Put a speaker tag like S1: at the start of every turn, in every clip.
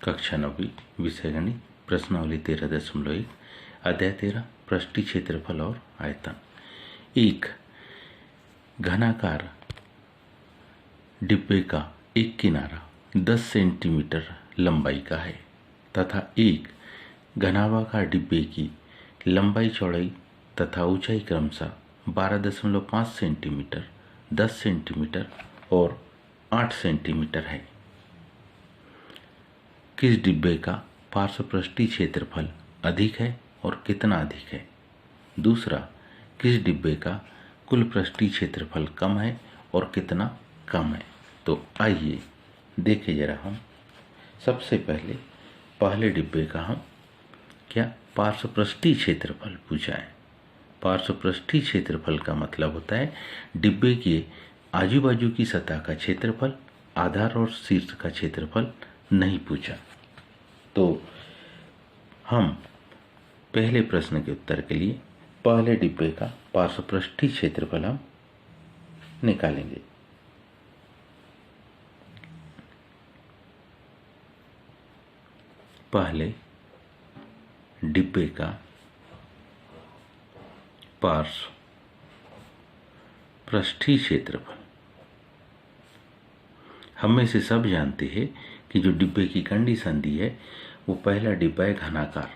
S1: कक्षा 9वीं विषय गणित प्रश्नावली 13.1 अध्याय 13 पृष्ठीय क्षेत्रफल और आयतन। एक घनाकार डिब्बे का एक किनारा 10 सेंटीमीटर लंबाई का है तथा एक घनाभागाकार डिब्बे की लंबाई चौड़ाई तथा ऊंचाई क्रमशः 12.5 सेंटीमीटर, 10 सेंटीमीटर और 8 सेंटीमीटर है। किस डिब्बे का पार्श्वपृष्ठीय क्षेत्रफल अधिक है और कितना अधिक है? दूसरा, किस डिब्बे का कुल पृष्ठीय क्षेत्रफल कम है और कितना कम है? तो आइए देखें जरा हम सबसे पहले डिब्बे का हम क्या पार्श्वपृष्ठीय क्षेत्रफल पूछा है। पार्श्वपृष्ठीय क्षेत्रफल का मतलब होता है डिब्बे के आजू बाजू की सतह का क्षेत्रफल, आधार और शीर्ष का क्षेत्रफल नहीं पूछा। तो हम पहले प्रश्न के उत्तर के लिए पहले डिब्बे का पार्श्वपृष्ठीय क्षेत्रफल हम निकालेंगे। पहले डिब्बे का पार्श्वपृष्ठीय क्षेत्रफल। हम में से सब जानते हैं कि जो डिब्बे की कंडीशन दी है वो पहला डिब्बा है घनाकार,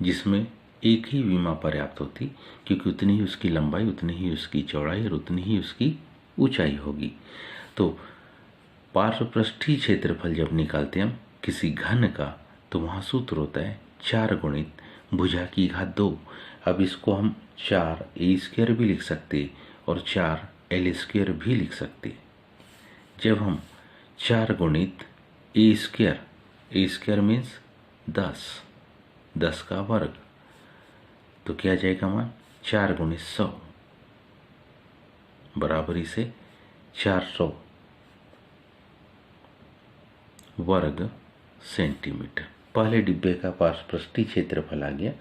S1: जिसमें एक ही विमा पर्याप्त होती, क्योंकि उतनी ही उसकी लंबाई, उतनी ही उसकी चौड़ाई और उतनी ही उसकी ऊंचाई होगी। तो पार्श्वपृष्ठीय क्षेत्रफल जब निकालते हैं हम किसी घन का, तो वहाँ सूत्र होता है 4 गुणित भुजा की घात 2। अब इसको हम 4a² भी लिख सकते और 4l² भी लिख सकते। जब हम 4 गुणित a² मीन्स 10 का वर्ग, तो क्या जाएगा मान 4 गुणित 100 बराबरी से 400 वर्ग सेंटीमीटर। पहले डिब्बे का पार्श्वपृष्ठीय क्षेत्रफल आ गया।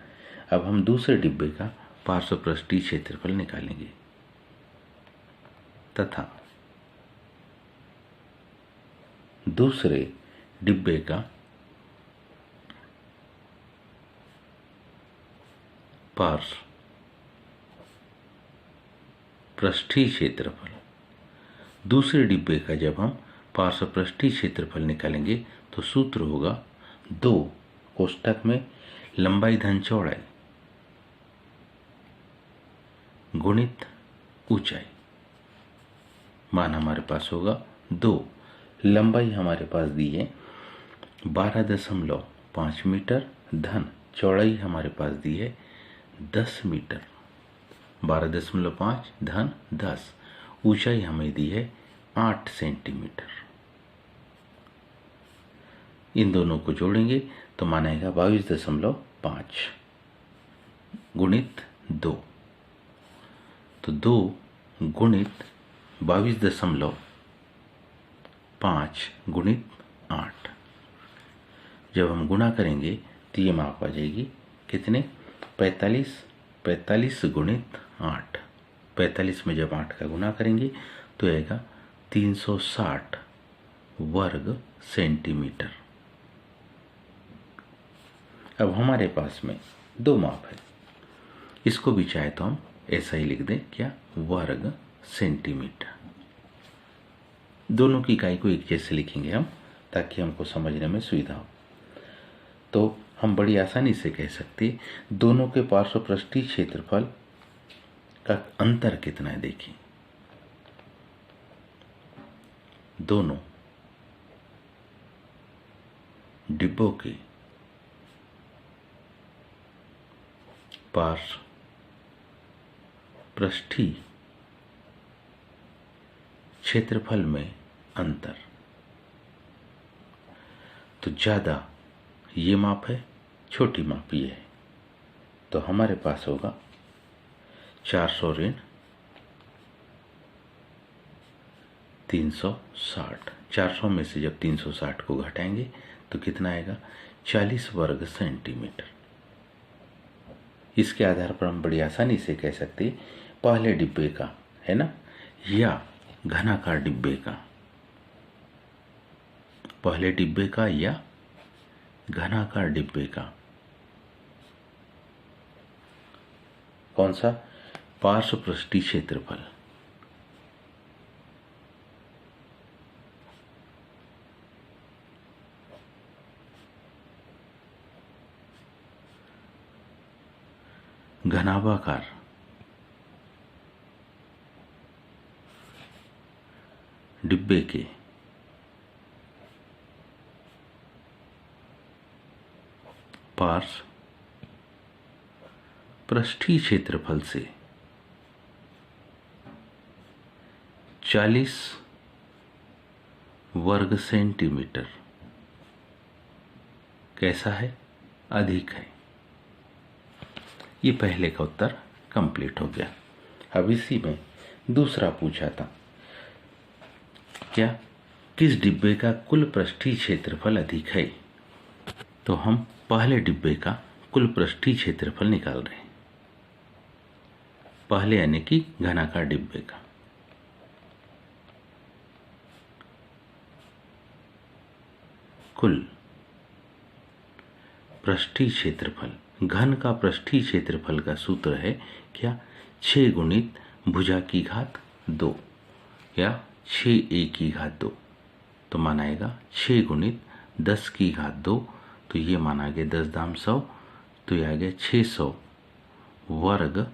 S1: अब हम दूसरे डिब्बे का पार्श्वपृष्ठीय क्षेत्रफल निकालेंगे तथा दूसरे डिब्बे का पार्श्वपृष्ठीय क्षेत्रफल। दूसरे डिब्बे का जब हम पार्श्वपृष्ठीय क्षेत्रफल निकालेंगे तो सूत्र होगा 2 कोष्ठक में लंबाई धन चौड़ाई गुणित ऊंचाई। मान हमारे पास होगा 2, लंबाई हमारे पास दी है 12.5 मीटर, धन चौड़ाई हमारे पास दी है 10 मीटर। 12.5 धन 10, ऊंचाई हमें दी है 8 सेंटीमीटर। इन दोनों को जोड़ेंगे तो मान आएगा 22.5 गुणित 2। तो 2 गुणित 22.5 गुणित 8। जब हम गुणा करेंगे तो ये माप आ जाएगी कितने? 45 गुणित 8। 45 में जब 8 का गुणा करेंगे तो आएगा 360 वर्ग सेंटीमीटर। अब हमारे पास में 2 माप है, इसको भी चाहे तो हम ऐसा ही लिख दें, क्या? वर्ग सेंटीमीटर। दोनों की इकाई को एक जैसे लिखेंगे हम, ताकि हमको समझने में सुविधा हो। तो हम बड़ी आसानी से कह सकते दोनों के पार्श्वपृष्ठीय क्षेत्रफल का अंतर कितना है। देखिए, दोनों डिब्बों के पार्श्वपृष्ठीय क्षेत्रफल में अंतर। तो ज्यादा ये माप है, छोटी माप ये है। तो हमारे पास होगा 400 ऋण 360। 400 में से जब 360 को घटाएंगे तो कितना आएगा? 40 वर्ग सेंटीमीटर। इसके आधार पर हम बड़ी आसानी से कह सकते पहले डिब्बे का, है ना, या घनाकार डिब्बे का, पहले डिब्बे का या घनाकार डिब्बे का कौन सा पार्श्व पृष्ठीय क्षेत्रफल? घनाभाकार डिब्बे के पार्श्व पृष्ठीय क्षेत्रफल से 40 वर्ग सेंटीमीटर कैसा है? अधिक है। ये पहले का उत्तर कंप्लीट हो गया। अब इसी में दूसरा पूछा था, क्या किस डिब्बे का कुल पृष्ठीय क्षेत्रफल अधिक है? तो हम पहले डिब्बे का कुल पृष्ठीय क्षेत्रफल निकाल रहे हैं। पहले यानी कि घनाकार डिब्बे का कुल पृष्ठीय क्षेत्रफल, घन का पृष्ठीय क्षेत्रफल का सूत्र है क्या? 6 गुणित भुजा की घात 2 या 6a की घात 2। तो मानाएगा 6 गुणित 10 की घात 2, तो ये माना गया 10 दाम 100, तो ये आ गया 600 वर्ग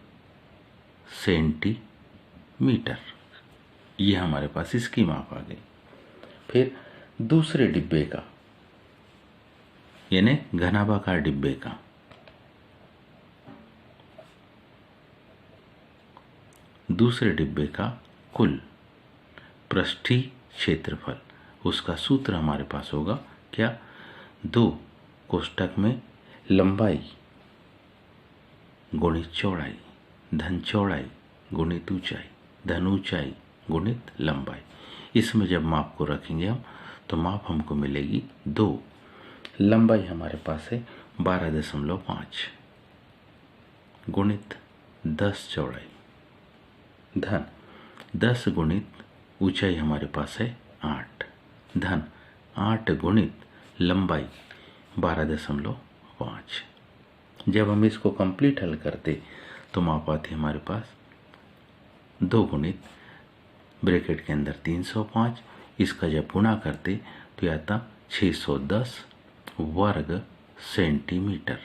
S1: सेंटीमीटर। ये हमारे पास इसकी माप आ गई। फिर दूसरे डिब्बे का यानी घनाभाकार डिब्बे का दूसरे डिब्बे का कुल पृष्ठीय क्षेत्रफल, उसका सूत्र हमारे पास होगा क्या? 2 कोष्टक में लंबाई गुणित चौड़ाई धन चौड़ाई गुणित ऊंचाई धन ऊंचाई गुणित लंबाई। इसमें जब माप को रखेंगे हम तो माप हमको मिलेगी 2, लंबाई हमारे पास है 12.5 गुणित 10 चौड़ाई धन 10 गुणित ऊंचाई हमारे पास है 8 धन 8 गुणित लंबाई 12.5। जब हम इसको कंप्लीट हल करते तो माप आती हमारे पास 2 गुणित ब्रैकेट के अंदर 305, इसका जब गुणा करते तो यह आता 610 वर्ग सेंटीमीटर।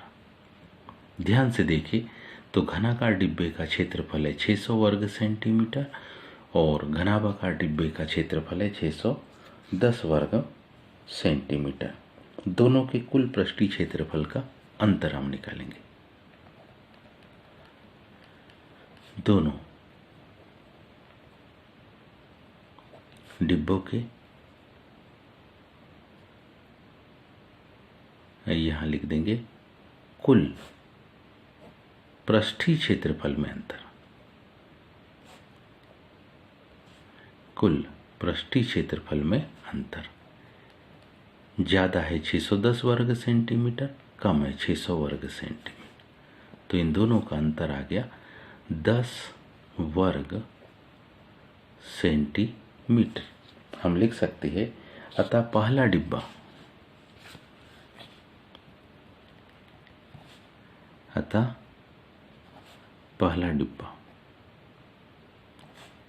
S1: ध्यान से देखिए तो घनाकार डिब्बे का क्षेत्रफल है 600 वर्ग सेंटीमीटर और घनाभाकार डिब्बे का क्षेत्रफल है 610 वर्ग सेंटीमीटर। दोनों के कुल पृष्ठीय क्षेत्रफल का अंतर हम निकालेंगे। दोनों डिब्बों के यहां लिख देंगे कुल पृष्ठीय क्षेत्रफल में अंतर। कुल पृष्ठीय क्षेत्रफल में अंतर ज्यादा है 610 वर्ग सेंटीमीटर, कम है 600 वर्ग सेंटीमीटर। तो इन दोनों का अंतर आ गया 10 वर्ग सेंटीमीटर। हम लिख सकते हैं अतः पहला डिब्बा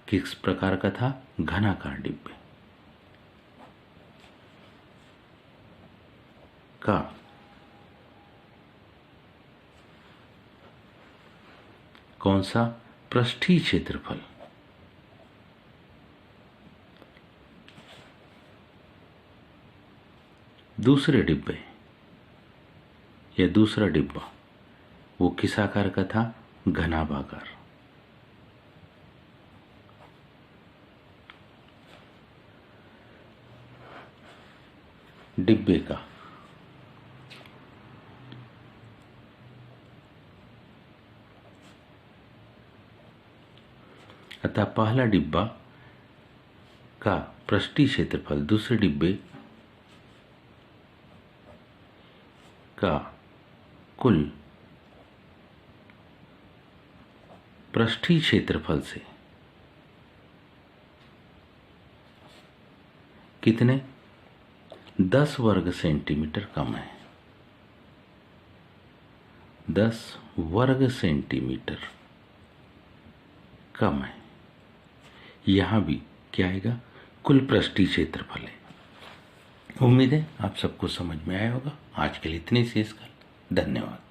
S1: किस प्रकार का था? घनाकार डिब्बे का कौन सा पृष्ठीय क्षेत्रफल दूसरे डिब्बे या दूसरा डिब्बा वो किस आकार का था? घनाभाकार। डिब्बे का अतः पहला डिब्बा का पृष्ठीय क्षेत्रफल दूसरे डिब्बे का कुल पृष्ठीय क्षेत्रफल से कितने 10 वर्ग सेंटीमीटर कम है। 10 वर्ग सेंटीमीटर कम है। यहाँ भी क्या आएगा? कुल पृष्ठीय क्षेत्रफल है। उम्मीद है आप सबको समझ में आया होगा। आज के लिए इतने शेष। धन्यवाद।